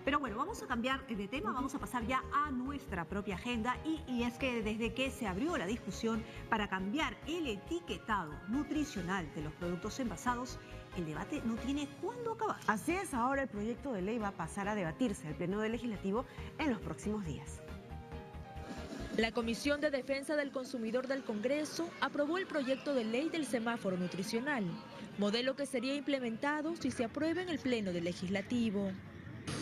Pero bueno, vamos a cambiar de tema, vamos a pasar ya a nuestra propia agenda y es que desde que se abrió la discusión para cambiar el etiquetado nutricional de los productos envasados, el debate no tiene cuándo acabar. Así es, ahora el proyecto de ley va a pasar a debatirse al Pleno del Legislativo en los próximos días. La Comisión de Defensa del Consumidor del Congreso aprobó el proyecto de ley del semáforo nutricional, modelo que sería implementado si se aprueba en el Pleno del Legislativo.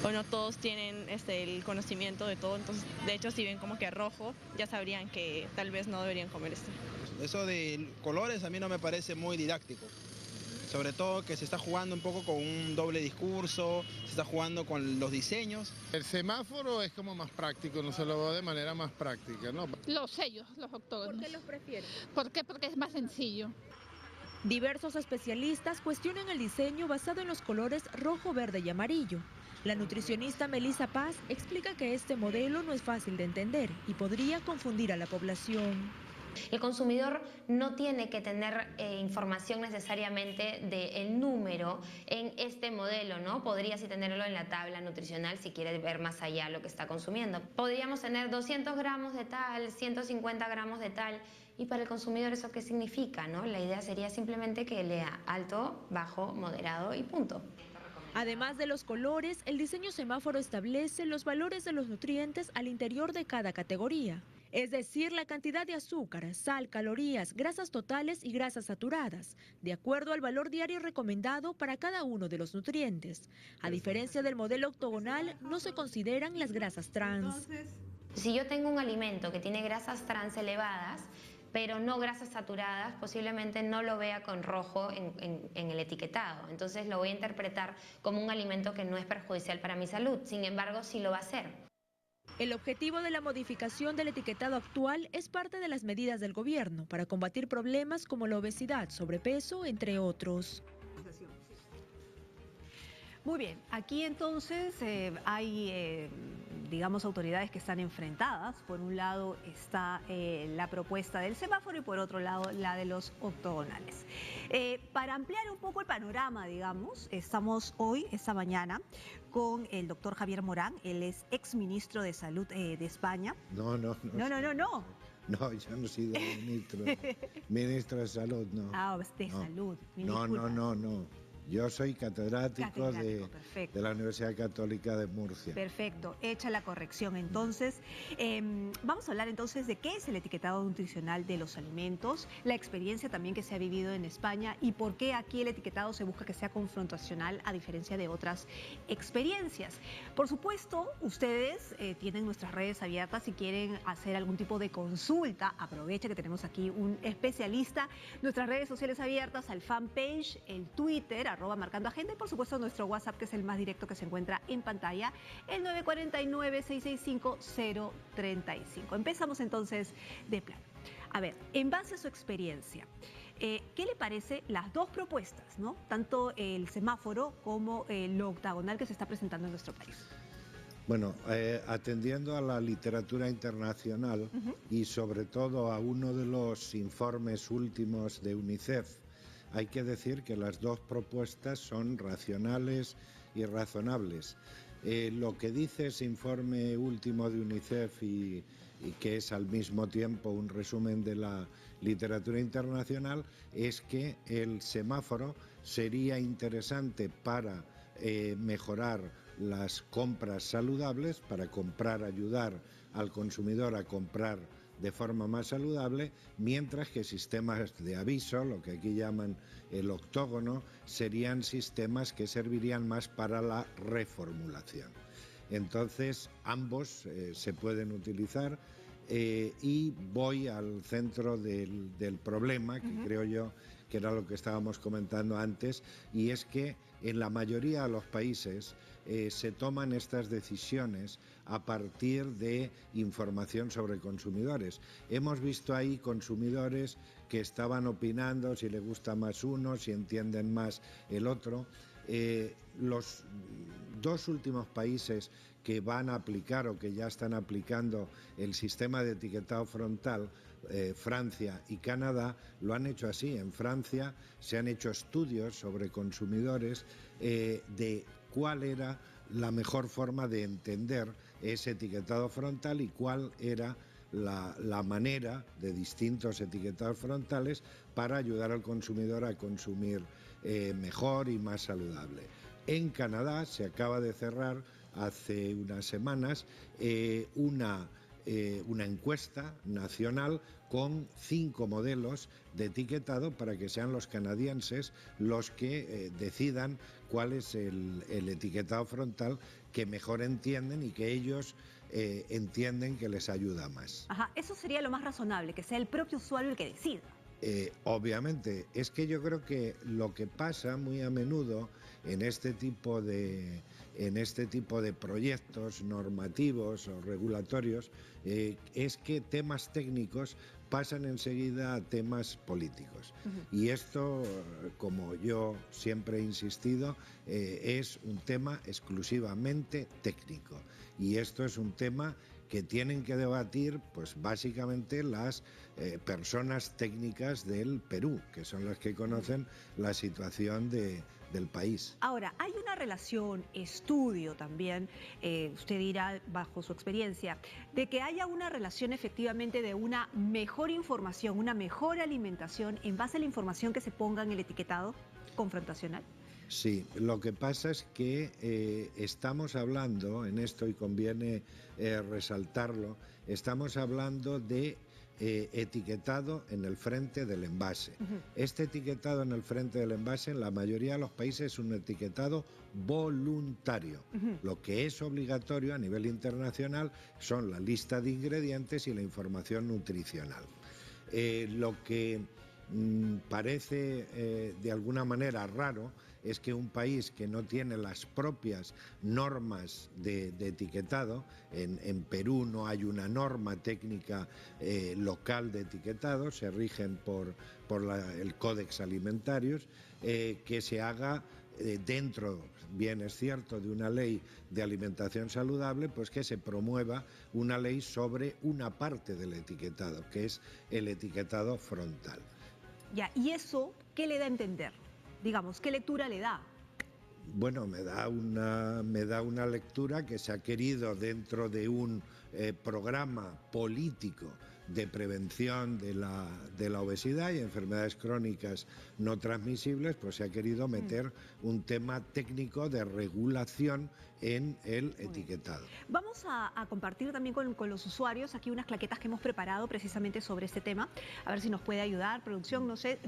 Bueno, todos tienen el conocimiento de todo, entonces de hecho si ven como que rojo, ya sabrían que tal vez no deberían comer esto. Eso de colores a mí no me parece muy didáctico, sobre todo que se está jugando un poco con un doble discurso, se está jugando con los diseños. El semáforo es como más práctico, no se lo veo de manera más práctica, ¿no? Los sellos, los octógonos. ¿Por qué los prefieren? ¿Por qué? Porque es más sencillo. Diversos especialistas cuestionan el diseño basado en los colores rojo, verde y amarillo. La nutricionista Melissa Paz explica que este modelo no es fácil de entender y podría confundir a la población. El consumidor no tiene que tener información necesariamente del número en este modelo, ¿no? Podría sí tenerlo en la tabla nutricional si quiere ver más allá lo que está consumiendo. Podríamos tener 200 gramos de tal, 150 gramos de tal, y para el consumidor ¿eso qué significa, no? La idea sería simplemente que lea alto, bajo, moderado y punto. Además de los colores, el diseño semáforo establece los valores de los nutrientes al interior de cada categoría. Es decir, la cantidad de azúcar, sal, calorías, grasas totales y grasas saturadas, de acuerdo al valor diario recomendado para cada uno de los nutrientes. A diferencia del modelo octogonal, no se consideran las grasas trans. Si yo tengo un alimento que tiene grasas trans elevadas, pero no grasas saturadas, posiblemente no lo vea con rojo en el etiquetado. Entonces lo voy a interpretar como un alimento que no es perjudicial para mi salud. Sin embargo, sí lo va a ser. El objetivo de la modificación del etiquetado actual es parte de las medidas del gobierno para combatir problemas como la obesidad, sobrepeso, entre otros. Muy bien, aquí entonces hay, digamos, autoridades que están enfrentadas. Por un lado está la propuesta del semáforo y por otro lado la de los octogonales. Para ampliar un poco el panorama, digamos, estamos hoy, esta mañana, con el doctor Javier Morán. Él es exministro de Salud de España. No. No, yo no he sido ministro de Salud, no. Ah, de Salud. No. Yo soy catedrático de la Universidad Católica de Murcia. Perfecto, hecha la corrección. Entonces, vamos a hablar entonces de qué es el etiquetado nutricional de los alimentos, la experiencia también que se ha vivido en España y por qué aquí el etiquetado se busca que sea confrontacional a diferencia de otras experiencias. Por supuesto, ustedes tienen nuestras redes abiertas si quieren hacer algún tipo de consulta. Aprovecha que tenemos aquí un especialista. Nuestras redes sociales abiertas, al fanpage, el Twitter, @marcandoagenda y por supuesto nuestro WhatsApp, que es el más directo que se encuentra en pantalla, el 949-665-035. Empezamos entonces de plano. A ver, en base a su experiencia, ¿qué le parece las dos propuestas, ¿no? Tanto el semáforo como lo octagonal que se está presentando en nuestro país? Bueno, atendiendo a la literatura internacional y sobre todo a uno de los informes últimos de UNICEF, hay que decir que las dos propuestas son racionales y razonables. Lo que dice ese informe último de UNICEF y que es al mismo tiempo un resumen de la literatura internacional es que el semáforo sería interesante para mejorar las compras saludables, para ayudar al consumidor a comprar de forma más saludable, mientras que sistemas de aviso, lo que aquí llaman el octógono, serían sistemas que servirían más para la reformulación. Entonces, ambos se pueden utilizar y voy al centro del problema, que creo yo que era lo que estábamos comentando antes, y es que en la mayoría de los países se toman estas decisiones a partir de información sobre consumidores. Hemos visto ahí consumidores que estaban opinando si le gusta más uno, si entienden más el otro. Los dos últimos países que van a aplicar o que ya están aplicando el sistema de etiquetado frontal, Francia y Canadá, lo han hecho así. En Francia se han hecho estudios sobre consumidores de cuál era la mejor forma de entender ese etiquetado frontal y cuál era la manera de distintos etiquetados frontales para ayudar al consumidor a consumir mejor y más saludable. En Canadá se acaba de cerrar hace unas semanas una encuesta nacional con 5 modelos de etiquetado para que sean los canadienses los que decidan cuál es el etiquetado frontal que mejor entienden y que ellos entienden que les ayuda más. Ajá, eso sería lo más razonable, que sea el propio usuario el que decida. Obviamente, es que yo creo que lo que pasa muy a menudo en este tipo de proyectos normativos o regulatorios es que temas técnicos pasan enseguida a temas políticos. Y esto, como yo siempre he insistido, es un tema exclusivamente técnico. Y esto es un tema que tienen que debatir, pues básicamente las personas técnicas del Perú, que son las que conocen la situación del país. Ahora, hay una relación, estudio también, usted dirá bajo su experiencia, de que haya una relación efectivamente de una mejor información, una mejor alimentación en base a la información que se ponga en el etiquetado confrontacional. Sí, lo que pasa es que estamos hablando, en esto y conviene resaltarlo, estamos hablando de etiquetado en el frente del envase. Este etiquetado en el frente del envase en la mayoría de los países es un etiquetado voluntario. Lo que es obligatorio a nivel internacional son la lista de ingredientes y la información nutricional. Lo que parece de alguna manera raro es que un país que no tiene las propias normas de etiquetado, en Perú no hay una norma técnica local de etiquetado, se rigen por el Códex Alimentarios, que se haga dentro, bien es cierto, de una ley de alimentación saludable, pues que se promueva una ley sobre una parte del etiquetado, que es el etiquetado frontal. Ya, ¿y eso qué le da a entender? Digamos, ¿qué lectura le da? Bueno, me da una lectura que se ha querido dentro de un programa político de prevención de la obesidad y enfermedades crónicas no transmisibles, pues se ha querido meter un tema técnico de regulación en el etiquetado. Vamos a compartir también con los usuarios aquí unas claquetas que hemos preparado precisamente sobre este tema. A ver si nos puede ayudar, producción, no sé,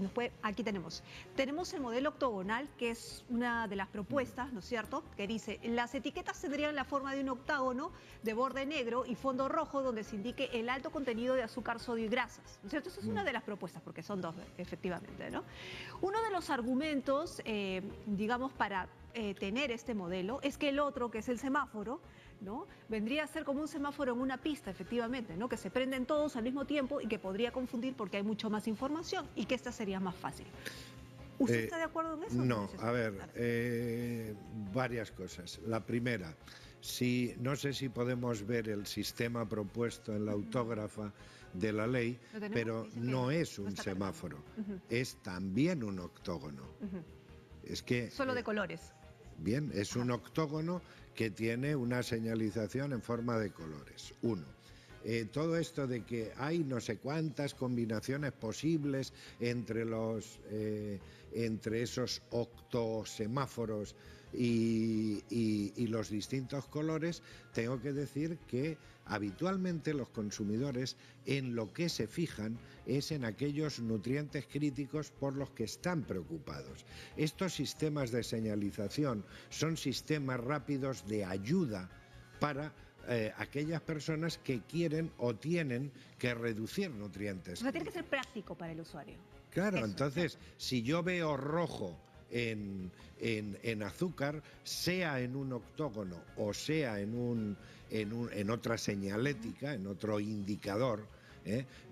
aquí tenemos. Tenemos el modelo octogonal, que es una de las propuestas, ¿no es cierto?, que dice, las etiquetas tendrían la forma de un octágono de borde negro y fondo rojo donde se indique el alto contenido de azúcar, sodio y grasas, ¿no es cierto? Esa es una de las propuestas, porque son dos, efectivamente, ¿no? Uno de los argumentos, digamos, para tener este modelo es que el otro, que es el semáforo, ¿no?, vendría a ser como un semáforo en una pista, efectivamente, ¿no?, que se prenden todos al mismo tiempo y que podría confundir porque hay mucho más información y que esta sería más fácil. ¿Usted está de acuerdo en eso? No, a ver, varias cosas. La primera, no sé si podemos ver el sistema propuesto en la autógrafa de la ley, pero no es un semáforo, es también un octógono. Es que solo de colores. Bien, es un octógono que tiene una señalización en forma de colores. Uno. Todo esto de que hay no sé cuántas combinaciones posibles entre esos octosemáforos y los distintos colores, tengo que decir que habitualmente los consumidores en lo que se fijan es en aquellos nutrientes críticos por los que están preocupados. Estos sistemas de señalización son sistemas rápidos de ayuda para aquellas personas que quieren o tienen que reducir nutrientes. O sea, tiene que ser práctico para el usuario. Claro, eso, entonces, si yo veo rojo en azúcar, sea en un octógono o sea en otra señalética, en otro indicador,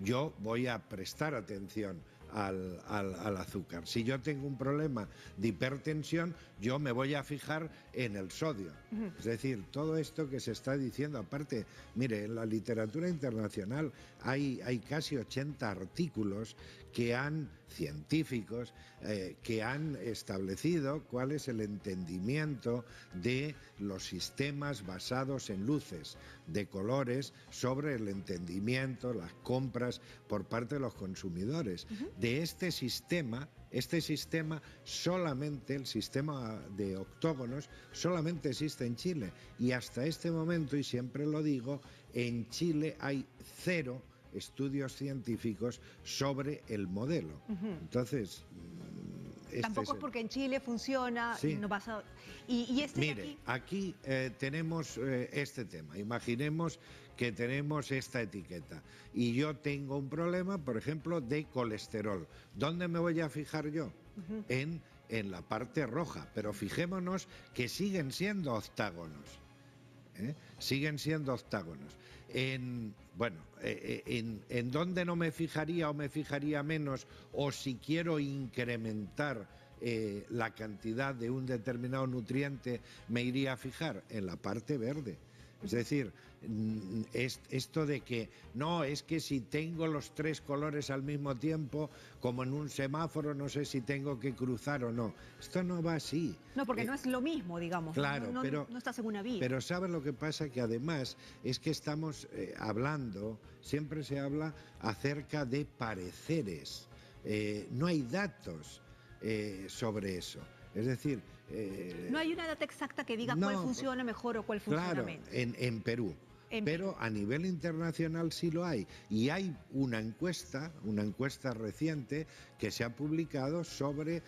yo voy a prestar atención al azúcar. Si yo tengo un problema de hipertensión, yo me voy a fijar en el sodio. Es decir, todo esto que se está diciendo, aparte, mire, en la literatura internacional hay casi 80 artículos científicos que han establecido cuál es el entendimiento de los sistemas basados en luces de colores sobre el entendimiento, las compras por parte de los consumidores. De este sistema solamente, el sistema de octógonos, solamente existe en Chile. Y hasta este momento, y siempre lo digo, en Chile hay 0 estudios científicos sobre el modelo. Entonces, tampoco es porque en Chile funciona, sí. no pasa. Y este Mire, aquí tenemos este tema. Imaginemos que tenemos esta etiqueta y yo tengo un problema, por ejemplo, de colesterol. ¿Dónde me voy a fijar yo? En la parte roja, pero fijémonos que siguen siendo octágonos. Siguen siendo octágonos. ¿En dónde no me fijaría o me fijaría menos, o si quiero incrementar la cantidad de un determinado nutriente, me iría a fijar? En la parte verde. Es decir, esto de que no, es que si tengo los 3 colores al mismo tiempo, como en un semáforo, no sé si tengo que cruzar o no. Esto no va así. No, porque no es lo mismo, digamos. Claro, no estás en una vía. Pero ¿sabes lo que pasa? Que además es que estamos hablando, siempre se habla acerca de pareceres. No hay datos sobre eso. Es decir... no hay una data exacta que diga cuál funciona mejor o cuál funciona menos. Claro, en Perú. Pero a nivel internacional sí lo hay. Y hay una encuesta reciente que se ha publicado sobre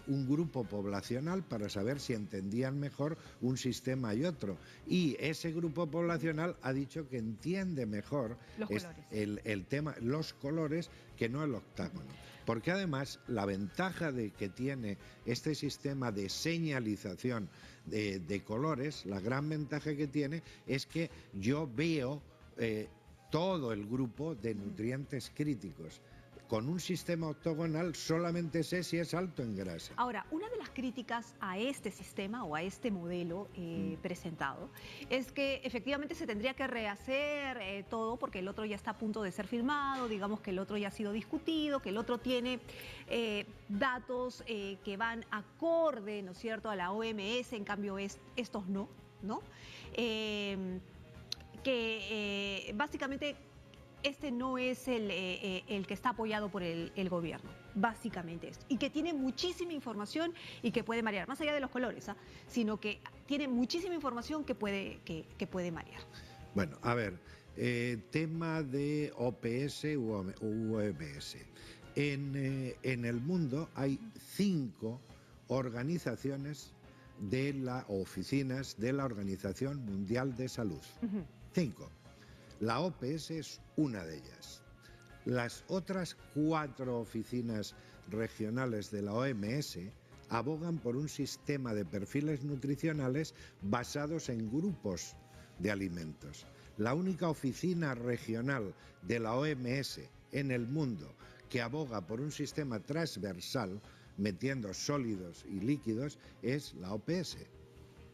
un grupo poblacional para saber si entendían mejor un sistema y otro. Y ese grupo poblacional ha dicho que entiende mejor el tema, los colores, que no el octágono. Porque además la ventaja que tiene este sistema de señalización de colores, la gran ventaja que tiene es que yo veo todo el grupo de nutrientes críticos. Con un sistema octogonal solamente sé si es alto en grasa. Ahora, una de las críticas a este sistema o a este modelo presentado es que efectivamente se tendría que rehacer todo porque el otro ya está a punto de ser firmado, digamos que el otro ya ha sido discutido, que el otro tiene datos que van acorde, ¿no es cierto?, a la OMS, en cambio estos no, ¿no? Básicamente... este no es el que está apoyado por el gobierno, básicamente esto. Y que tiene muchísima información y que puede marear, más allá de los colores, sino que tiene muchísima información que puede marear. Bueno, a ver, tema de OPS u OMS. En el mundo hay 5 organizaciones oficinas de la Organización Mundial de Salud. 5. La OPS es una de ellas. Las otras 4 oficinas regionales de la OMS abogan por un sistema de perfiles nutricionales basados en grupos de alimentos. La única oficina regional de la OMS en el mundo que aboga por un sistema transversal, metiendo sólidos y líquidos, es la OPS.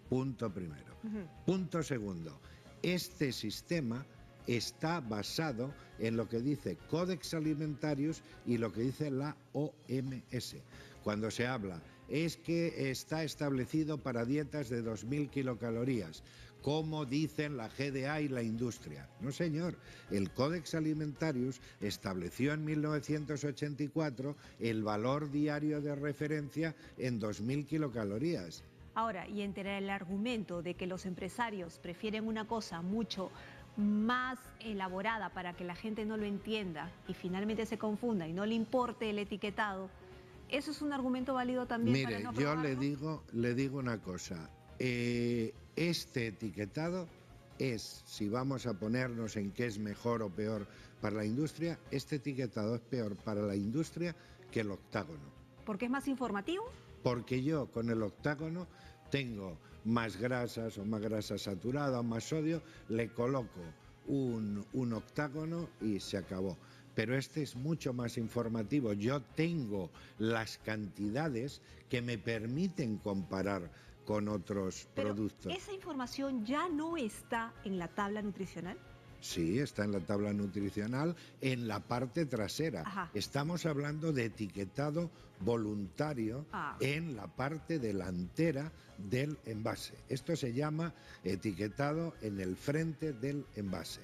Punto primero. Punto segundo. Este sistema está basado en lo que dice Codex Alimentarius y lo que dice la OMS. Cuando se habla, es que está establecido para dietas de 2000 kilocalorías, como dicen la GDA y la industria. No, señor, el Codex Alimentarius estableció en 1984 el valor diario de referencia en 2000 kilocalorías. Ahora, y entre el argumento de que los empresarios prefieren una cosa mucho más elaborada para que la gente no lo entienda y finalmente se confunda y no le importe el etiquetado, ¿eso es un argumento válido también? Mire, para no yo aprobarlo? le digo una cosa. Este etiquetado es, si vamos a ponernos en qué es mejor o peor para la industria, este etiquetado es peor para la industria que el octágono. ¿Porque es más informativo? Porque yo con el octágono tengo más grasas o más grasa saturada o más sodio, le coloco un octágono y se acabó. Pero este es mucho más informativo. Yo tengo las cantidades que me permiten comparar con otros productos. ¿Esa información ya no está en la tabla nutricional? Sí, está en la tabla nutricional en la parte trasera. Ajá. Estamos hablando de etiquetado voluntario en la parte delantera del envase. Esto se llama etiquetado en el frente del envase.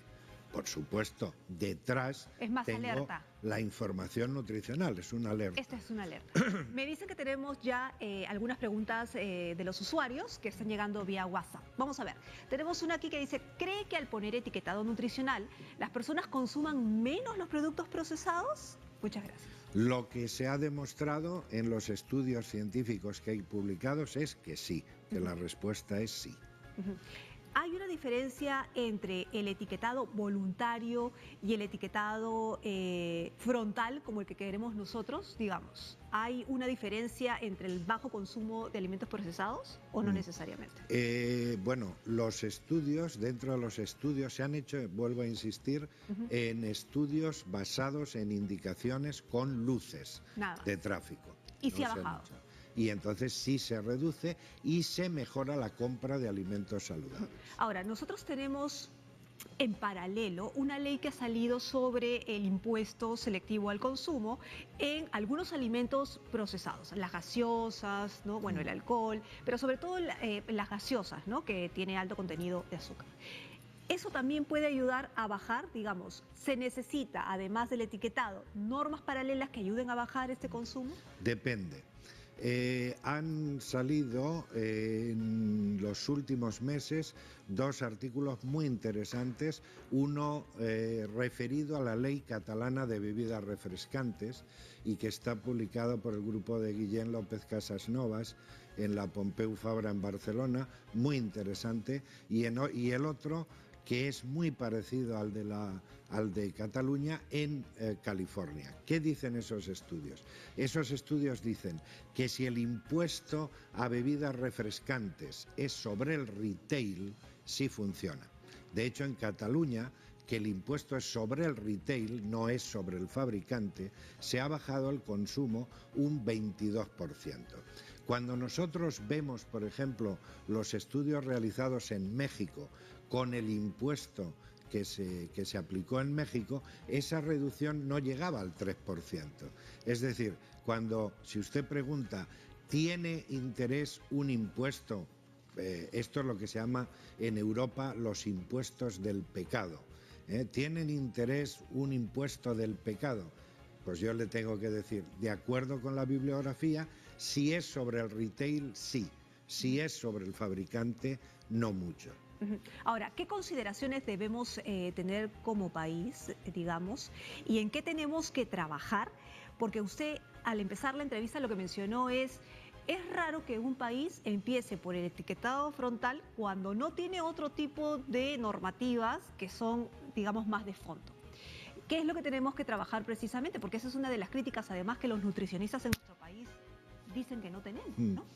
Por supuesto, detrás es más tengo alerta. La información nutricional, es una alerta. Esta es una alerta. Me dicen que tenemos ya algunas preguntas de los usuarios que están llegando vía WhatsApp. Vamos a ver. Tenemos una aquí que dice, ¿cree que al poner etiquetado nutricional las personas consuman menos los productos procesados? Muchas gracias. Lo que se ha demostrado en los estudios científicos que hay publicados es que sí, que la respuesta es sí. ¿Hay una diferencia entre el etiquetado voluntario y el etiquetado frontal, como el que queremos nosotros, digamos? ¿Hay una diferencia entre el bajo consumo de alimentos procesados o no necesariamente? Bueno, los estudios, dentro de los estudios se han hecho, vuelvo a insistir, en estudios basados en indicaciones con luces de tráfico. ¿Y si ha bajado? Y entonces sí se reduce y se mejora la compra de alimentos saludables. Ahora, nosotros tenemos en paralelo una ley que ha salido sobre el impuesto selectivo al consumo en algunos alimentos procesados, las gaseosas, ¿no? Bueno, el alcohol, pero sobre todo las gaseosas, ¿no? Que tiene alto contenido de azúcar. Eso también puede ayudar a bajar, digamos, ¿se necesita, además del etiquetado, normas paralelas que ayuden a bajar este consumo? Depende. Han salido en los últimos meses 2 artículos muy interesantes, uno referido a la Ley Catalana de Bebidas Refrescantes y que está publicado por el grupo de Guillén López Casasnovas en la Pompeu Fabra en Barcelona, muy interesante, y el otro que es muy parecido al de Cataluña en California. ¿Qué dicen esos estudios? Esos estudios dicen que si el impuesto a bebidas refrescantes es sobre el retail, sí funciona. De hecho, en Cataluña, que el impuesto es sobre el retail, no es sobre el fabricante, se ha bajado el consumo un 22%. Cuando nosotros vemos, por ejemplo, los estudios realizados en México con el impuesto que se aplicó en México, esa reducción no llegaba al 3%. Es decir, si usted pregunta, ¿tiene interés un impuesto? Esto es lo que se llama en Europa los impuestos del pecado. ¿Tienen interés un impuesto del pecado? Pues yo le tengo que decir, de acuerdo con la bibliografía, si es sobre el retail, sí. Si es sobre el fabricante, no mucho. Ahora, ¿qué consideraciones debemos tener como país, digamos, y en qué tenemos que trabajar? Porque usted, al empezar la entrevista, lo que mencionó es raro que un país empiece por el etiquetado frontal cuando no tiene otro tipo de normativas que son, digamos, más de fondo. ¿Qué es lo que tenemos que trabajar precisamente? Porque esa es una de las críticas, además, que los nutricionistas en nuestro país dicen que no tenemos, ¿no?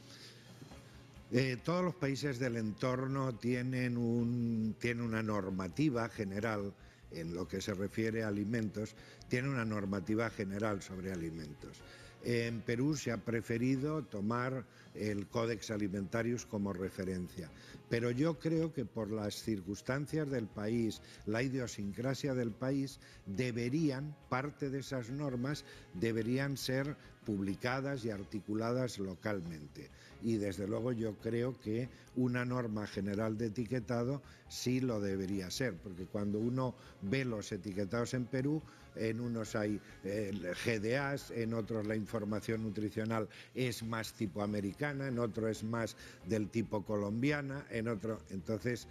Todos los países del entorno tienen una normativa general en lo que se refiere a alimentos, tienen una normativa general sobre alimentos. En Perú se ha preferido tomar el Codex Alimentarius como referencia, pero yo creo que por las circunstancias del país, la idiosincrasia del país, parte de esas normas deberían ser publicadas y articuladas localmente. Y desde luego yo creo que una norma general de etiquetado sí lo debería ser, porque cuando uno ve los etiquetados en Perú, en unos hay GDAs, en otros la información nutricional es más tipo americana, en otro es más del tipo colombiana, en otro, entonces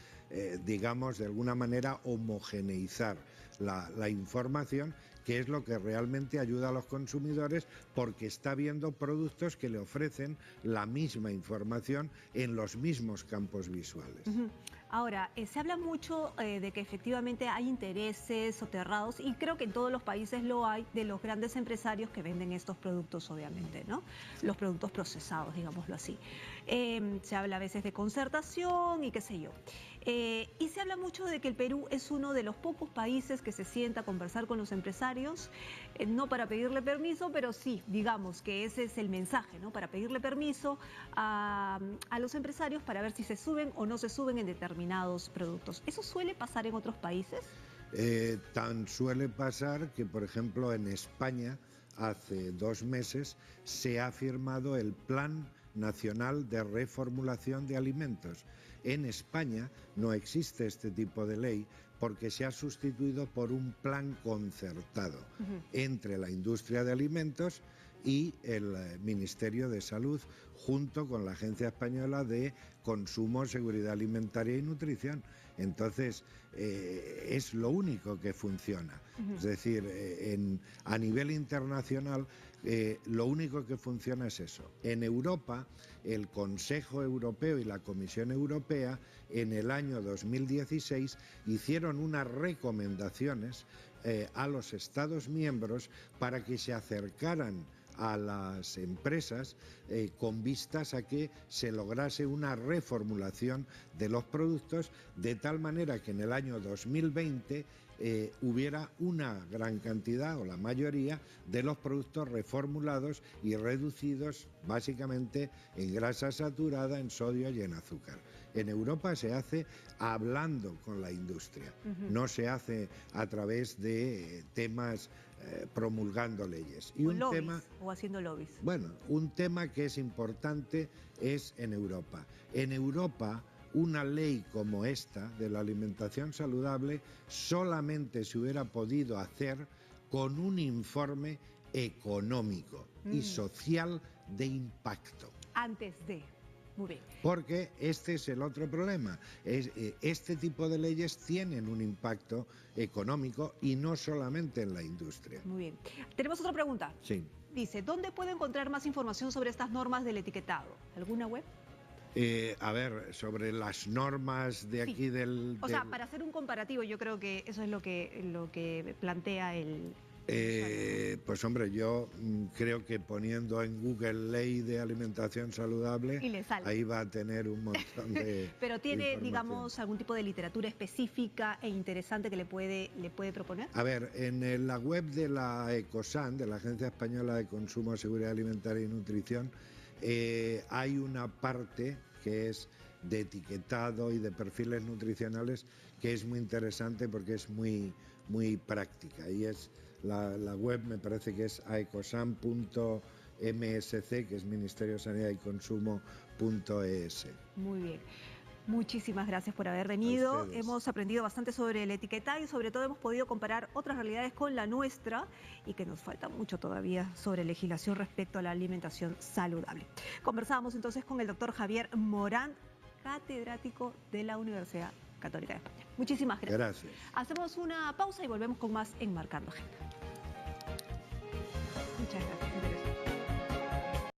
digamos de alguna manera homogeneizar la información, que es lo que realmente ayuda a los consumidores, porque está viendo productos que le ofrecen la misma información en los mismos campos visuales. Ahora, se habla mucho de que efectivamente hay intereses soterrados, y creo que en todos los países lo hay, de los grandes empresarios que venden estos productos, obviamente, ¿no? Los productos procesados, digámoslo así. Se habla a veces de concertación y qué sé yo. Y se habla mucho de que el Perú es uno de los pocos países que se sienta a conversar con los empresarios, no para pedirle permiso, pero sí, digamos que ese es el mensaje, ¿no? Para pedirle permiso a los empresarios para ver si se suben o no se suben en determinados productos. ¿Eso suele pasar en otros países? Tan suele pasar que, por ejemplo, en España, hace 2 meses, se ha firmado el Plan Nacional de Reformulación de Alimentos. En España no existe este tipo de ley porque se ha sustituido por un plan concertado entre la industria de alimentos y el Ministerio de Salud, junto con la Agencia Española de Consumo, Seguridad Alimentaria y Nutrición. Entonces, es lo único que funciona. Es decir, a nivel internacional, lo único que funciona es eso. En Europa, el Consejo Europeo y la Comisión Europea, en el año 2016, hicieron unas recomendaciones a los Estados miembros para que se acercaran a las empresas con vistas a que se lograse una reformulación de los productos de tal manera que en el año 2020 hubiera una gran cantidad o la mayoría de los productos reformulados y reducidos básicamente en grasa saturada, en sodio y en azúcar. En Europa se hace hablando con la industria, no se hace a través de temas promulgando leyes. Y un tema, o haciendo lobbies. Bueno, un tema que es importante es en Europa. En Europa, una ley como esta de la alimentación saludable solamente se hubiera podido hacer con un informe económico y social de impacto. Antes de... Muy bien. Porque este es el otro problema. Este tipo de leyes tienen un impacto económico y no solamente en la industria. Muy bien. Tenemos otra pregunta. Sí. Dice, ¿dónde puedo encontrar más información sobre estas normas del etiquetado? ¿Alguna web? A ver, sobre las normas de aquí del... O sea, para hacer un comparativo, yo creo que eso es lo que plantea el... Pues hombre, yo creo que poniendo en Google ley de alimentación saludable, y le sale. Ahí va a tener un montón de Pero tiene, información. digamos, algún tipo de literatura específica e interesante que le puede proponer. A ver, en la web de la ECOSAN, de la Agencia Española de Consumo, Seguridad Alimentaria y Nutrición, hay una parte que es de etiquetado y de perfiles nutricionales que es muy interesante porque es muy práctica y es la web, me parece que es aecosan.msc, que es Ministerio de Sanidad y Consumo.es. Muy bien. Muchísimas gracias por haber venido. Hemos aprendido bastante sobre el etiquetado y sobre todo hemos podido comparar otras realidades con la nuestra y que nos falta mucho todavía sobre legislación respecto a la alimentación saludable. Conversábamos entonces con el doctor Javier Morán, catedrático de la Universidad Católica de España. Muchísimas gracias. Gracias. Hacemos una pausa y volvemos con más Enmarcando Agenda. Muchas gracias.